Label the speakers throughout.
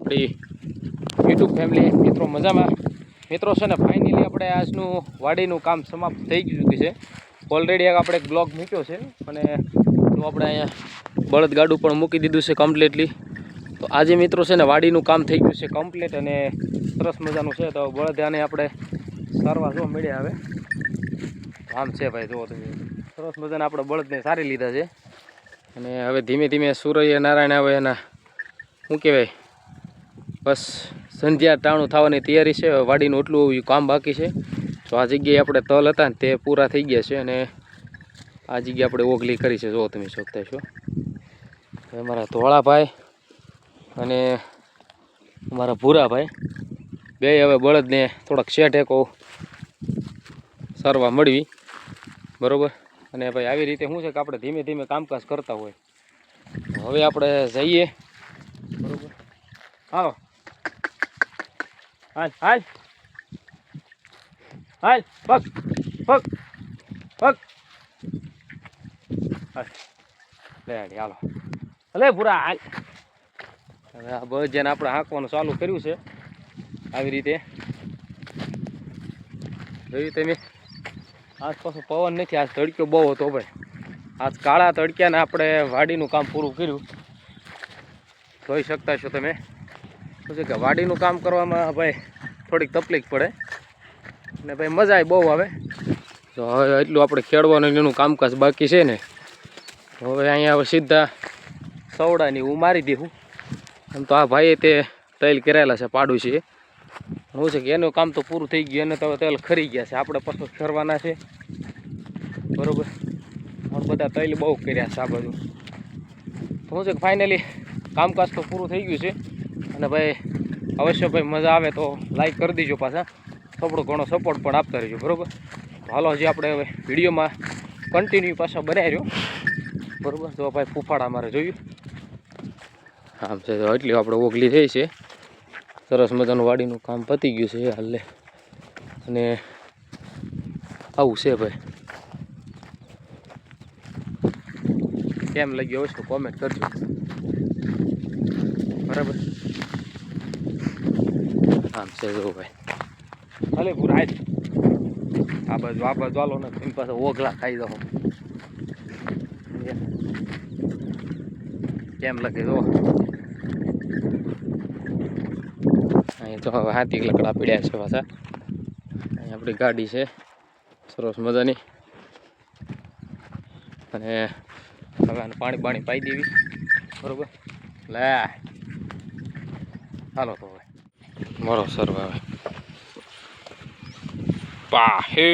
Speaker 1: આપણી YouTube family મિત્રો મજામાં? મિત્રો છે ને ફાઇનલી આપણે આજનું વાડીનું કામ સમાપ્ત થઈ ચૂક્યું છે. ઓલરેડી આપણે એક બ્લોગ મૂક્યો છે અને તો આપણે અહીંયા બળદગાડું પણ મૂકી દીધું છે કમ્પ્લીટલી. તો આજે મિત્રો છે ને વાડીનું કામ થઈ ગયું છે કમ્પ્લીટ અને સરસ મજાનું છે. તો બળદ આને આપણે સારવા જો મળ્યા આવે આમ છે ભાઈ, જુઓ તમે સરસ મજાના આપણે બળદને સારી લીધા છે. અને હવે ધીમે ધીમે સૂર્ય નારાયણ આવે એના શું કહેવાય બસ સંધ્યા ટાણું થવાની તૈયારી છે. વાડીનું એટલું કામ બાકી છે. તો આ જગ્યાએ આપણે તલ હતા ને તે પૂરા થઈ ગયા છે અને આ જગ્યાએ આપણે ઓગલી કરી છે. જો તમે જોતા છો અમારા ધોળાભાઈ અને અમારા ભૂરાભાઈ બે હવે બળદને થોડાક શેઠેકો સારવા મળવી બરાબર. અને ભાઈ આવી રીતે શું છે કે આપણે ધીમે ધીમે કામકાજ કરતા હોય. હવે આપણે જઈએ બરાબર. હાલો હાલ હાલ હાલ પગ પગ પગ લે હાલો અલે પૂરા હાલ. હવે આ બસ જેને આપણે હાંકવાનું ચાલુ કર્યું છે આવી રીતે જોયું તમે. આજ પાછું પવન નથી, આજ તડક્યો બહુ હતો ભાઈ. આજ કાળા તડક્યાને આપણે વાડીનું કામ પૂરું કર્યું. જોઈ શકતા છો તમે શું છે કે વાડીનું કામ કરવામાં ભાઈ થોડીક તકલીફ પડે અને ભાઈ મજા બહુ આવે. તો હવે એટલું આપણે ખેડવાનું એનું કામકાજ બાકી છે ને. હવે અહીંયા હવે સીધા સવડાની હું મારી દઉં. આમ તો આ ભાઈએ તે તૈલ કરેલા છે પાડું છે. શું છે કે એનું કામ તો પૂરું થઈ ગયું, એને તો તેલ ખરી ગયા છે. આપણે પાછું ખેરવાના છે બરાબર. બધા તૈલ બહુ કર્યા છે આ બાજુ. શું છે કે ફાઇનલી કામકાજ તો પૂરું થઈ ગયું છે. અને ભાઈ અવશ્ય ભાઈ મજા આવે તો લાઈક કરી દીજો, પાછા થોડો ઘણો સપોર્ટ પણ આપતા રહીજો બરાબર. તો હાલો હજી આપણે હવે વિડીયોમાં કન્ટિન્યુ પાછા બનાવી રહ્યો બરાબર. તો ભાઈ ફૂફાડા મારે જોયું આમ છે. તો એટલી આપણે ઓગલી થઈ છે. સરસ મજાનું વાડીનું કામ પતી ગયું છે હાલે. અને આવું છે ભાઈ. કેમ લાગ્યો હોય તો કોમેન્ટ કરજો બરાબર. આમ છે જો ભાઈ ભલે પૂરા આ બાજુ હાલો ને એની પાસે ઓગલા ખાઈ દો. કેમ લાગે જો અહીં તો હવે હાથી લકડા પીડ્યા છે પાછા. અહીં આપણી ગાડી છે સરસ મજાની. અને હવે આને પાણી પાણી પાઈ દેવી બરાબર. લે હાલો તો હવે મારો સર્વ આવે પાહે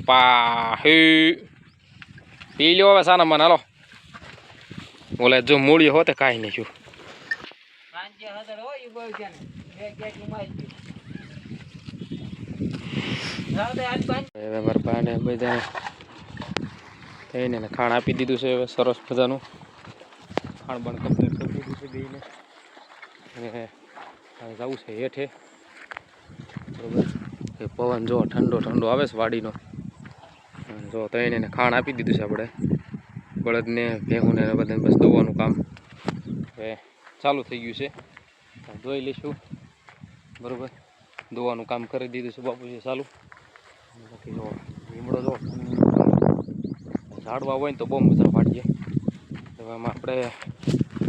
Speaker 1: પાહે પી લ્યો હવે સાના મને. હાલો બોલે જો મૂળી હોતે કાંઈ નહીં છું. હવે મારા બાને બધાને થઈને ખાણ આપી દીધું છે. હવે સરસ મજાનું ખાણ બણ કમ્પ્લીટ કરી દીધું છે બેને. અને જવું છે હેઠે બરોબર. એ પવન જો ઠંડો ઠંડો આવે છે વાડીનો. જો તઈને ખાણ આપી દીધું છે આપણે બળદને ભેહુંને બધાને. બસ દોવાનું કામ હવે ચાલુ થઈ ગયું છે. જોઈ લઈશું બરાબર. દોવાનું કામ કરી દીધું છે બાપુજી ચાલુ. બાકી જો લીમડો જો ઝાડવા હોય ને તો બહુ મજા પાડીએ. હવે આમાં આપણે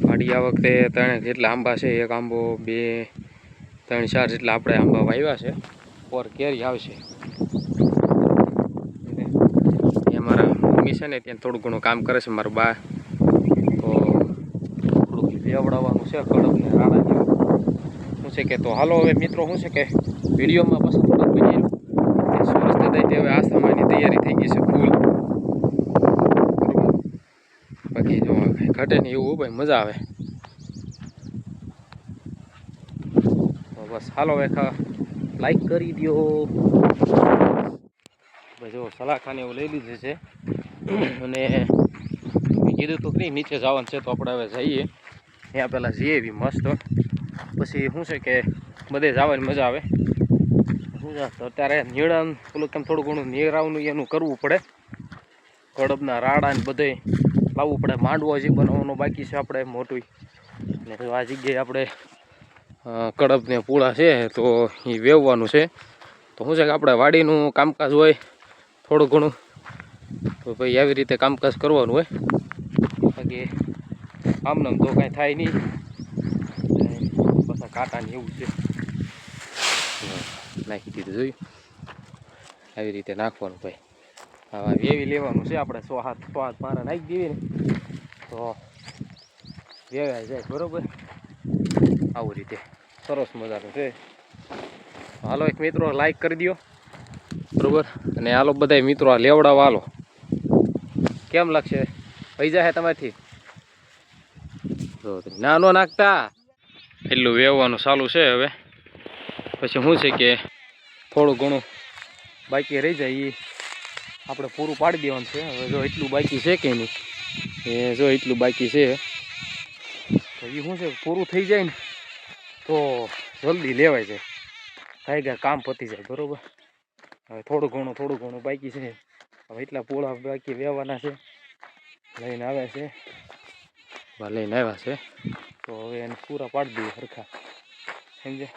Speaker 1: વાડી આ વખતે 3 જેટલા આંબા છે. 1 આંબો 2 3 4 જેટલા આપણે આંબા વાવ્યા છે. ઓર કેરી આવશે. એ મારા મમ્મી છે ને ત્યાં થોડું ઘણું કામ કરે છે મારા બા. તો થોડુંક લેવડાવવાનું છે કડક ને રાણા જેવું શું છે કે. તો હાલો હવે મિત્રો શું છે કે વિડીયોમાં પાછું થોડુંક બની સરસ થતા હવે આસ્થામાની તૈયારી થઈ ગઈ છે ફૂલ. બાકી જો ઘટે ને એવું ભાઈ મજા આવે. તો બસ હાલો હવે લાઈક કરી દો ભાઈ. જો સલાખાને એવું લઈ લીધું છે અને કીધું તો નહીં નીચે જવાનું છે. તો આપણે હવે જઈએ ત્યાં પહેલાં જઈએ એવી મસ્ત. પછી શું છે કે બધે જવાની મજા આવે. શું છે અત્યારે નિયળાનું પેલું કેમ થોડું ઘણું નિયરાવનું એનું કરવું પડે કડબના રાડા ને બધે લાવવું પડે. માંડવો હજી બનાવવાનો બાકી છે આપણે મોટું. ને આ જગ્યાએ આપણે કડબને પૂળા છે તો એ વેવવાનું છે. તો શું છે કે આપણે વાડીનું કામકાજ હોય થોડું ઘણું, તો ભાઈ આવી રીતે કામકાજ કરવાનું હોય. બાકી આમને તો કાંઈ થાય નહીં. પાછા કાંટાને એવું છે નાખી દીધું, જોયું આવી રીતે નાખવાનું ભાઈ. હવે વેવી લેવાનું છે આપણે. 6 હાથ મારા નાખી દેવી ને તો વેવાઈ જાય બરોબર. આવું રીતે સરસ મજાનું છે. હાલો એક મિત્રો લાઈક કરી દો બરોબર. અને હાલો બધા મિત્રો આ લેવડાવા હાલો. કેમ લાગશે? પૈ જાય તમારથી ના નો નાખતા. એટલું વેવવાનું ચાલુ છે. હવે પછી શું છે કે થોડું ઘણું બાકી રહી જાય એ આપણે પૂરું પાડી દેવાનું છે. હવે જો એટલું બાકી છે કે નહીં, એ જો એટલું બાકી છે તો એ શું છે પૂરું થઈ જાય ને તો જલ્દી લેવાય જાય. થાય ગયા કામ પતી જાય બરાબર. હવે થોડું ઘણું બાકી છે. હવે એટલા પૂળા બાકી વેવાના છે. લઈને આવ્યા છે, લઈને આવ્યા છે તો હવે એને પૂરા પાડી દઈએ સરખા. સમજે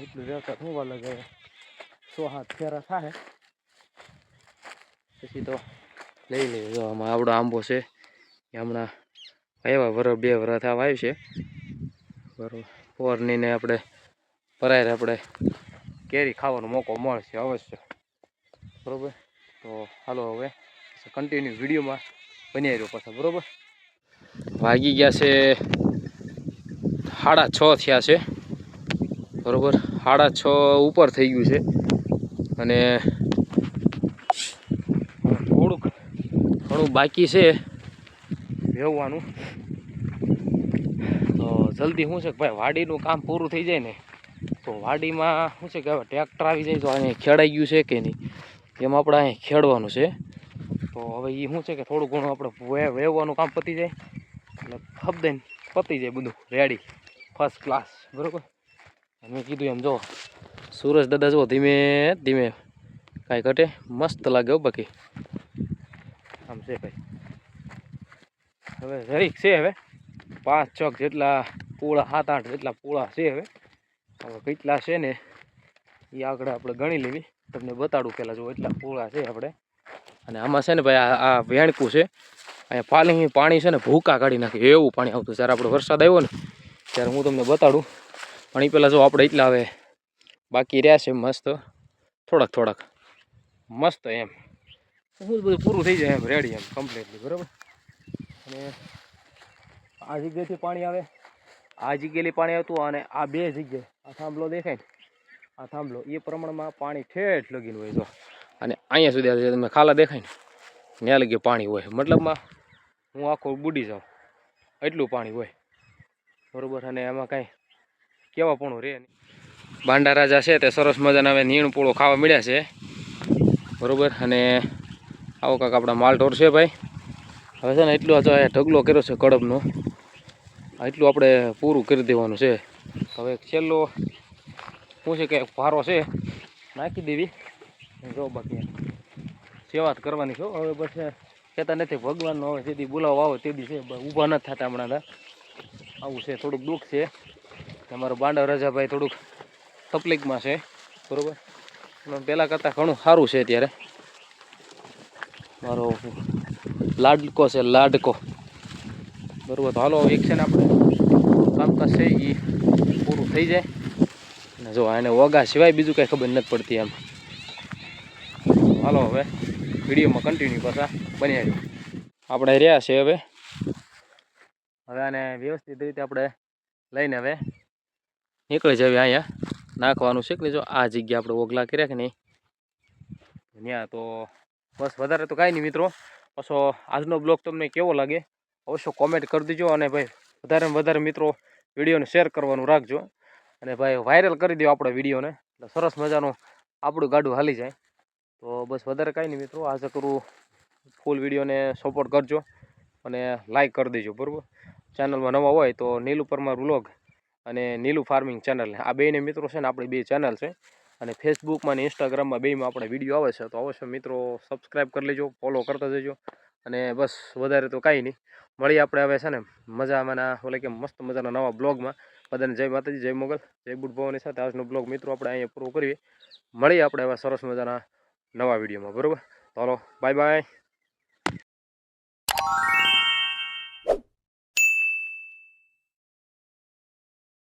Speaker 1: એટલું વેવતા શું વાર લાગે? 6 હાથ ફેરા થાય પછી તો લઈ લઈએ. જો આમાં આવડો આંબો છે એ હમણાં આવ્યા 1 2 વર્ષ થવા આવ્યું છે બરાબર. પોરનીને આપણે ભરાય આપણે કેરી ખાવાનો મોકો મળશે અવશ્ય બરાબર. તો હાલો હવે કન્ટિન્યુ વિડીયોમાં બની રહ્યો પાછા બરાબર. વાગી ગયા છે 6:30 થયા છે બરાબર. 6:30 ઉપર થઈ ગયું છે. અને થોડુંક ઘણું બાકી છે વેવવાનું. તો જલ્દી શું છે કે ભાઈ વાડીનું કામ પૂરું થઈ જાય ને તો વાડીમાં શું છે કે હવે ટ્રેક્ટર આવી જાય તો અહીંયા ખેડાઈ ગયું છે કે નહીં એમ આપણે અહીંયા ખેડવાનું છે. તો હવે એ શું છે કે થોડું ઘણું આપણે વેવવાનું કામ પતી જાય એટલે ખબદઈને પતી જાય બધું રેડી ફર્સ્ટ ક્લાસ બરાબર. મેં કીધું એમ જો સુરજ દાદા જો ધીમે ધીમે કાંઈ ઘટે મસ્ત લાગે હો. બાકી આમ છે ભાઈ. હવે જરીક છે હવે 5-6 જેટલા પૂળા 7-8 જેટલા પૂળા છે. હવે કેટલા છે ને એ આગળ આપણે ગણી લેવી. તમને બતાડું પહેલાં જો એટલા પૂળા છે આપણે. અને આમાં છે ને ભાઈ આ વેણકું છે. અહીંયા પાણી છે ને ભૂકા કાઢી નાખે એવું પાણી આવતું. જ્યારે આપણે વરસાદ આવ્યો ને ત્યારે હું તમને બતાડું. પણ એ પહેલાં જો આપણે એટલા હવે બાકી રહ્યા છે મસ્ત થોડાક મસ્ત એમ બધું પૂરું થઈ જાય એમ રેડી એમ કમ્પ્લીટલી બરાબર. અને આ જગ્યાએથી પાણી આવે, આ જગ્યાએથી પાણી આવતું અને આ 2 જગ્યાએ આ થાંભલો દેખાય ને આ થાંભલો એ પ્રમાણમાં પાણી ઠેઠ લગીને હોય. જો અને અહીંયા સુધી તમે ખાલા દેખાય ને ત્યાં લગી પાણી હોય. મતલબમાં હું આખો બુડી જાઉં એટલું પાણી હોય બરાબર. અને એમાં કાંઈ કેવા પણ રહે નહીં. બાંડા રાજા છે તે સરસ મજાના હવે નીણ પૂળો ખાવા મળ્યા છે બરાબર. અને આવો કાંક આપણા માલઢોર છે ભાઈ. હવે છે ને એટલું ઢગલો કર્યો છે કડબનો, એટલું આપણે પૂરું કરી દેવાનું છે. હવે છેલ્લો શું છે કે ભારો છે નાખી દેવી. જો બાકી સેવા જ કરવાની છો. હવે પછી કહેતા નથી ભગવાનનો હવે જેથી બોલાવો આવે તે દી છે ઊભા નથી થતા હમણાં. આવું છે થોડુંક દુઃખ છે. અમારો બાંડા રાજાભાઈ થોડુંક તકલીફમાં છે બરાબર. પહેલાં કરતાં ઘણું સારું છે અત્યારે. મારો લાડકો છે લાડકો બરાબર. તો હાલો એક છે ને આપણે કામકાજ છે એ પૂરું થઈ જાય. અને જો એને વગા સિવાય બીજું કાંઈ ખબર નથી પડતી એમ. હાલો હવે વિડીયોમાં કન્ટિન્યુ પાછા બની આવ્યો. આપણે રહ્યા છે હવે આને વ્યવસ્થિત રીતે આપણે લઈને હવે નીકળી જઈએ. અહીંયા નાખવાનું છે કે જો આ જગ્યા આપણે ઓગલા કર્યા કે નહીં ત્યાં. તો બસ વધારે તો કાંઈ નહીં મિત્રો. પાછો આજનો બ્લોગ તમને કેવો લાગે અવશ્ય કોમેન્ટ કરી દેજો. અને ભાઈ વધારેમાં વધારે મિત્રો વિડીયોને શેર કરવાનું રાખજો. અને ભાઈ વાયરલ કરી દો આપણે વિડીયોને એટલે સરસ મજાનું આપણું ગાડું હાલી જાય. તો બસ વધારે કાંઈ નહીં મિત્રો. આશા કરું ફૂલ વિડીયોને સપોર્ટ કરજો અને લાઈક કરી દેજો બરાબર. ચેનલમાં નવા હોય તો નીલુ પરમાર વ્લોગ અને નીલુ ફાર્મિંગ ચેનલ આ બેને મિત્રો છે ને આપણી 2 ચેનલ છે. અને ફેસબુકમાં અને ઇન્સ્ટાગ્રામમાં બેયમાં આપણે વિડીયો આવે છે તો અવશ્ય મિત્રો સબસ્ક્રાઈબ કરી લેજો, ફોલો કરતા જજો. અને બસ વધારે તો કાંઈ નહીં, મળીએ આપણે હવે છે ને મજામાંના ઓલે કે મસ્ત મજાના નવા બ્લોગમાં. બધાને જય માતાજી, જય મોગલ, જય બુટ ભવાની સાથે આજનો બ્લોગ મિત્રો આપણે અહીંયા પૂરો કરીએ. મળીએ આપણે હવે સરસ મજાના નવા વિડીયોમાં, બરાબર? તો હાલો, બાય બાય.